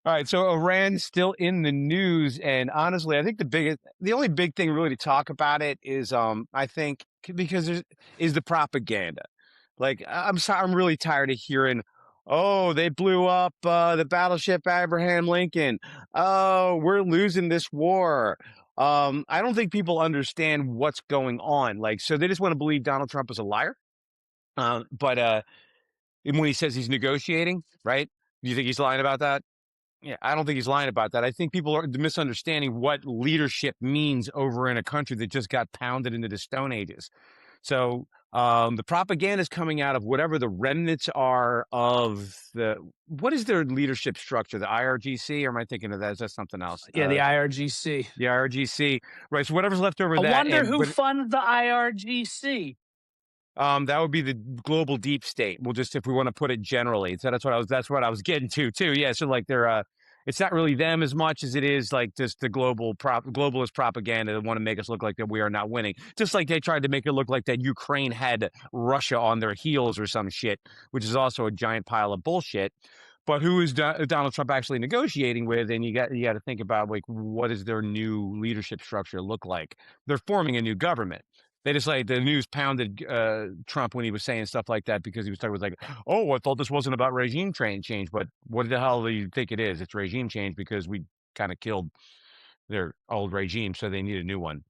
All right, so Iran's still in the news, and honestly, I think the only big thing really to talk about it is, I think because is the propaganda. Like, I'm sorry, I'm really tired of hearing, oh, they blew up the battleship Abraham Lincoln. Oh, we're losing this war. I don't think people understand what's going on. Like, so they just want to believe Donald Trump is a liar. But when he says he's negotiating, right? Do you think he's lying about that? Yeah, I don't think he's lying about that. I think people are misunderstanding what leadership means over in a country that just got pounded into the Stone Ages. So the propaganda is coming out of whatever the remnants are of what is their leadership structure? The IRGC, or am I thinking of that? Is that something else? Yeah, the IRGC. The IRGC, right? So whatever's left over I of that, wonder who funds the IRGC. that would be the global deep state. We'll just, if we want to put it generally. So that's what I was getting to too. Yeah. So like it's not really them as much as it is like just the globalist propaganda that want to make us look like that we are not winning. Just like they tried to make it look like that Ukraine had Russia on their heels or some shit, which is also a giant pile of bullshit. But who is Donald Trump actually negotiating with? And you got to think about like what does their new leadership structure look like? They're forming a new government. They just like the news pounded Trump when he was saying stuff like that because he was talking about like, oh, I thought this wasn't about regime change, but what the hell do you think it is? It's regime change because we kind of killed their old regime, so they need a new one.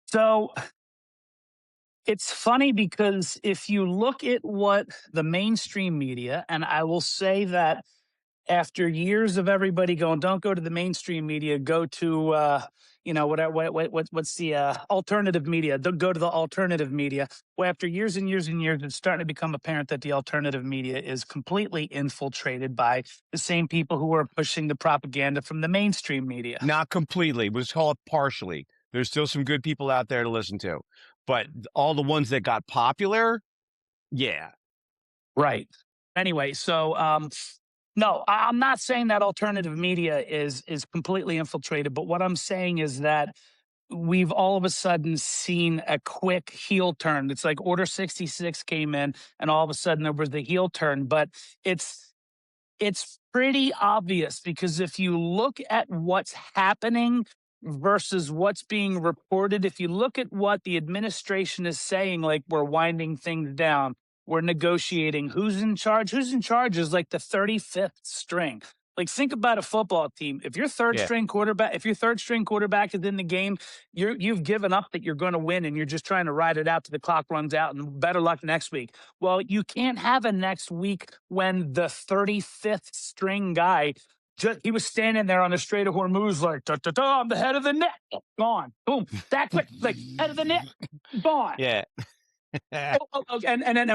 So it's funny because if you look at what the mainstream media, and I will say that after years of everybody going, don't go to the mainstream media, go to what's the alternative media? Don't go to the alternative media. Well, after years and years and years, it's starting to become apparent that the alternative media is completely infiltrated by the same people who are pushing the propaganda from the mainstream media. Not completely. Let's call it partially. There's still some good people out there to listen to, but all the ones that got popular, yeah. Right. Anyway, so no, I'm not saying that alternative media is completely infiltrated, but what I'm saying is that we've all of a sudden seen a quick heel turn. It's like Order 66 came in, and all of a sudden there was the heel turn. But it's pretty obvious because if you look at what's happening versus what's being reported, if you look at what the administration is saying, like we're winding things down, we're negotiating, who's in charge? Who's in charge is like the 35th string. Like think about a football team. If your third Yeah. string quarterback is in the game, you've given up that you're going to win and you're just trying to ride it out till the clock runs out and better luck next week. Well, you can't have a next week when the 35th string guy he was standing there on the Strait of Hormuz like, da, da, da, I'm the head of the net. Gone. Boom. That quick. Like, head of the net. Gone. Yeah. And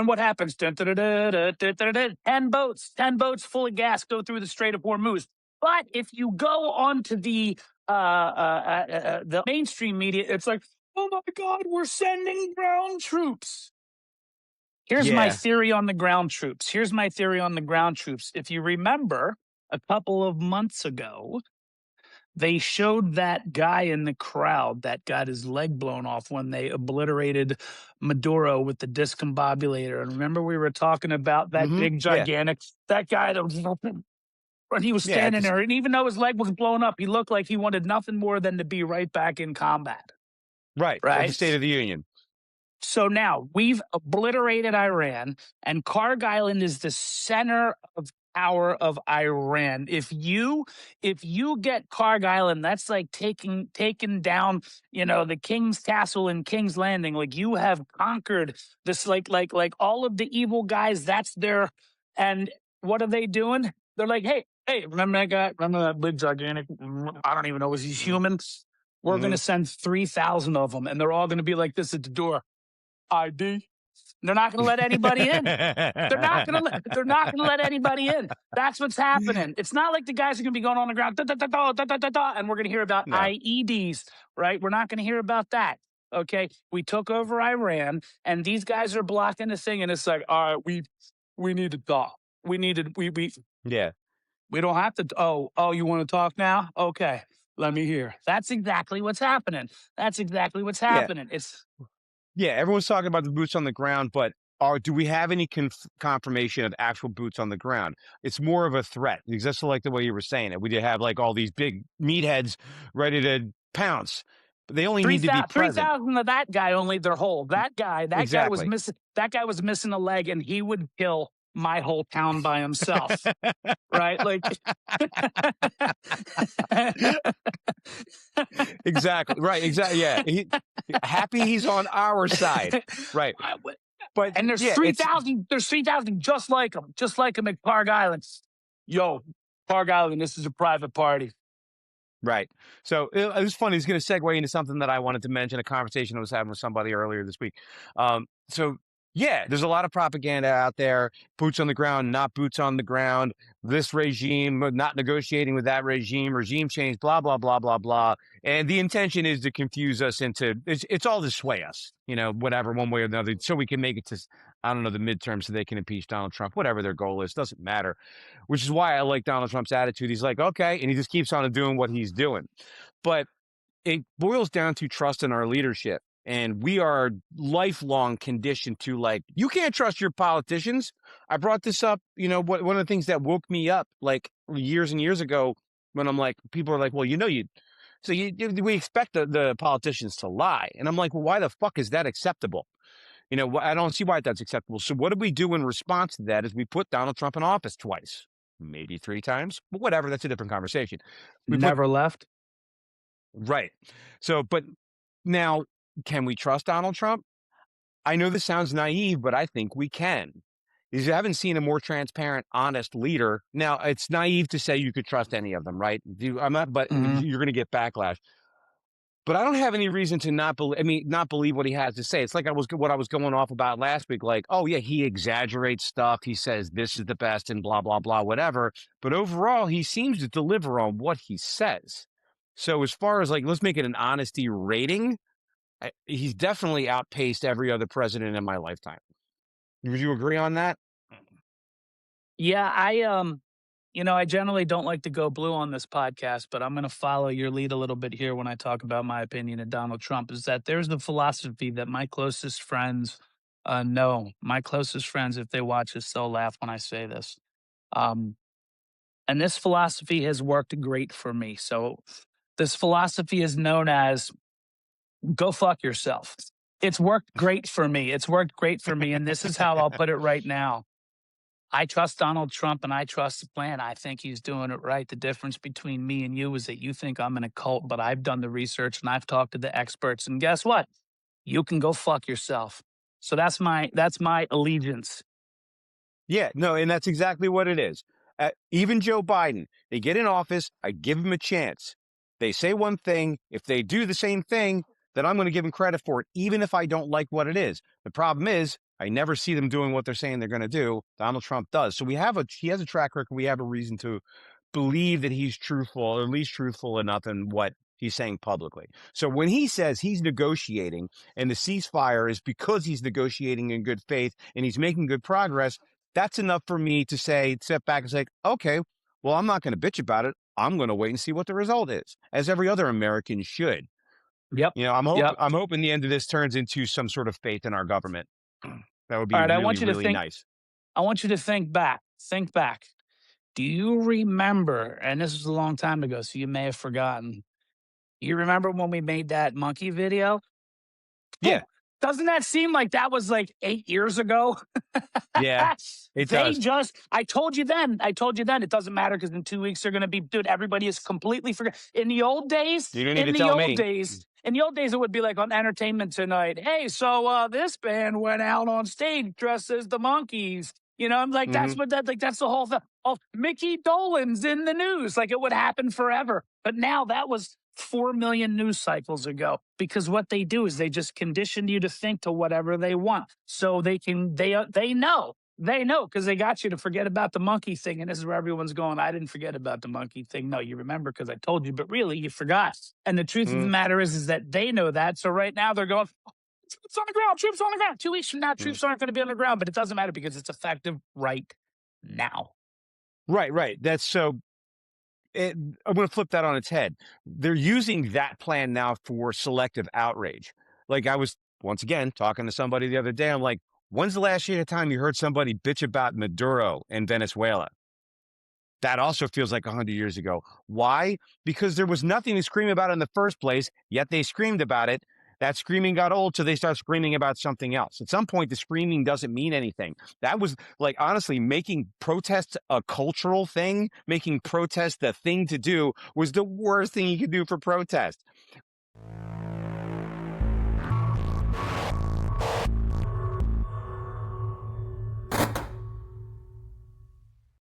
what happens? 10 boats full of gas go through the Strait of Hormuz. But if you go onto the mainstream media, it's like, oh my God, we're sending ground troops. Here's my theory on the ground troops. If you remember, a couple of months ago, they showed that guy in the crowd that got his leg blown off when they obliterated Maduro with the discombobulator. And remember, we were talking about that big, gigantic, that guy that was, and he was standing there. And even though his leg was blown up, he looked like he wanted nothing more than to be right back in combat. Right. At the State of the Union. So now we've obliterated Iran, and Karg Island is the center of power of Iran. If you get Karg Island, that's like taking down, the King's Castle and King's Landing. Like you have conquered this, like all of the evil guys. That's their, and what are they doing? They're like, hey, remember that guy? Remember that big gigantic? I don't even know. Was he human? We're going to send 3,000 of them, and they're all going to be like this at the door. ID. They're not going to let anybody in. They're not going to let anybody in. That's what's happening. It's not like the guys are going to be going on the ground, and we're going to hear about IEDs, right? We're not going to hear about that. Okay, we took over Iran, and these guys are blocking the thing, and it's like, all right, we need to talk. We don't have to. Oh, you want to talk now? Okay, let me hear. That's exactly what's happening. It's Yeah, everyone's talking about the boots on the ground, but do we have any confirmation of actual boots on the ground? It's more of a threat. Just like the way you were saying it. We did have like all these big meatheads ready to pounce, but they only need to be present. 3,000 of that guy only their whole. That guy was Exactly. missing. That guy was missing a leg, and he would kill my whole town by himself. Right? Like, Exactly. Right. Exactly. Yeah. Happy he's on our side. Right. But and there's yeah, three it's thousand. There's 3,000 just like him at Park Island. Yo, Park Island, this is a private party. right. So it was funny. It's going to segue into something that I wanted to mention, a conversation I was having with somebody earlier this week. So yeah, there's a lot of propaganda out there. Boots on the ground, not boots on the ground. This regime, not negotiating with that regime. Regime change, blah blah blah blah blah. And the intention is to confuse us into. It's all to sway us, whatever, one way or another, so we can make it to, I don't know, the midterm, so they can impeach Donald Trump. Whatever their goal is, doesn't matter. Which is why I like Donald Trump's attitude. He's like, okay, and he just keeps on doing what he's doing. But it boils down to trust in our leadership. And we are lifelong conditioned to, like, you can't trust your politicians. I brought this up, one of the things that woke me up like years and years ago, when I'm like, people are like, well, we expect the politicians to lie. And I'm like, well, why the fuck is that acceptable? I don't see why that's acceptable. So what did we do in response to that? Is we put Donald Trump in office twice, maybe three times, but whatever. That's a different conversation. We put Never left. Right. So, but now, can we trust Donald Trump? I know this sounds naive, but I think we can. Because you haven't seen a more transparent, honest leader. Now, it's naive to say you could trust any of them, right? I'm not, but Mhm. you're going to get backlash. But I don't have any reason to not believe. I mean, not believe what he has to say. It's like what I was going off about last week. Like, oh yeah, he exaggerates stuff. He says this is the best and blah blah blah, whatever. But overall, he seems to deliver on what he says. So as far as, like, let's make it an honesty rating, he's definitely outpaced every other president in my lifetime. Would you agree on that? Yeah, I generally don't like to go blue on this podcast, but I'm going to follow your lead a little bit here when I talk about my opinion of Donald Trump. Is that there's the philosophy that my closest friends know. My closest friends, if they watch this, they'll laugh when I say this. Um, and this philosophy has worked great for me. So this philosophy is known as go fuck yourself. It's worked great for me. It's worked great for me. And this is how I'll put it right now. I trust Donald Trump and I trust the plan. I think he's doing it right. The difference between me and you is that you think I'm in a cult, but I've done the research and I've talked to the experts. And guess what? You can go fuck yourself. So that's my allegiance. Yeah, no, and that's exactly what it is. Even Joe Biden, they get in office, I give him a chance. They say one thing. If they do the same thing, then I'm going to give them credit for it, even if I don't like what it is. The problem is, I never see them doing what they're saying they're going to do. Donald Trump does. So he has a track record. We have a reason to believe that he's truthful, or at least truthful enough in what he's saying publicly. So when he says he's negotiating and the ceasefire is because he's negotiating in good faith and he's making good progress, that's enough for me to step back and say, okay, well, I'm not going to bitch about it. I'm going to wait and see what the result is, as every other American should. Yep. Yep. I'm hoping the end of this turns into some sort of faith in our government. That would All be right. really, really nice. I want you to think back. Think back. Do you remember? And this was a long time ago, so you may have forgotten. You remember when we made that monkey video? Yeah, Boom. Doesn't that seem like that was like 8 years ago? yeah, it does. I told you then, it doesn't matter because in 2 weeks they're going to be, dude, everybody is completely forgot. You don't need to tell me. In the old days, it would be like on Entertainment Tonight. Hey, so this band went out on stage dressed as the monkeys. I'm like, Hmm. that's the whole thing. Oh, Mickey Dolenz in the news. Like it would happen forever. But now that was 4 million news cycles ago because what they do is they just condition you to think to whatever they want. So they know because they got you to forget about the monkey thing. And this is where everyone's going, I didn't forget about the monkey thing. No, you remember because I told you, but really you forgot. And the truth of the matter is that they know that. So right now they're going, troops on the ground, troops on the ground. 2 weeks from now, troops aren't going to be on the ground, but it doesn't matter because it's effective right now. Right, right. That's so. I'm going to flip that on its head. They're using that plan now for selective outrage. Like I was once again talking to somebody the other day. I'm like, When's the last time you heard somebody bitch about Maduro in Venezuela? That also feels like 100 years ago. Why? Because there was nothing to scream about in the first place, yet they screamed about it. That screaming got old, so they start screaming about something else. At some point, the screaming doesn't mean anything. That was like, honestly, making protests a cultural thing, making protest the thing to do was the worst thing you could do for protest.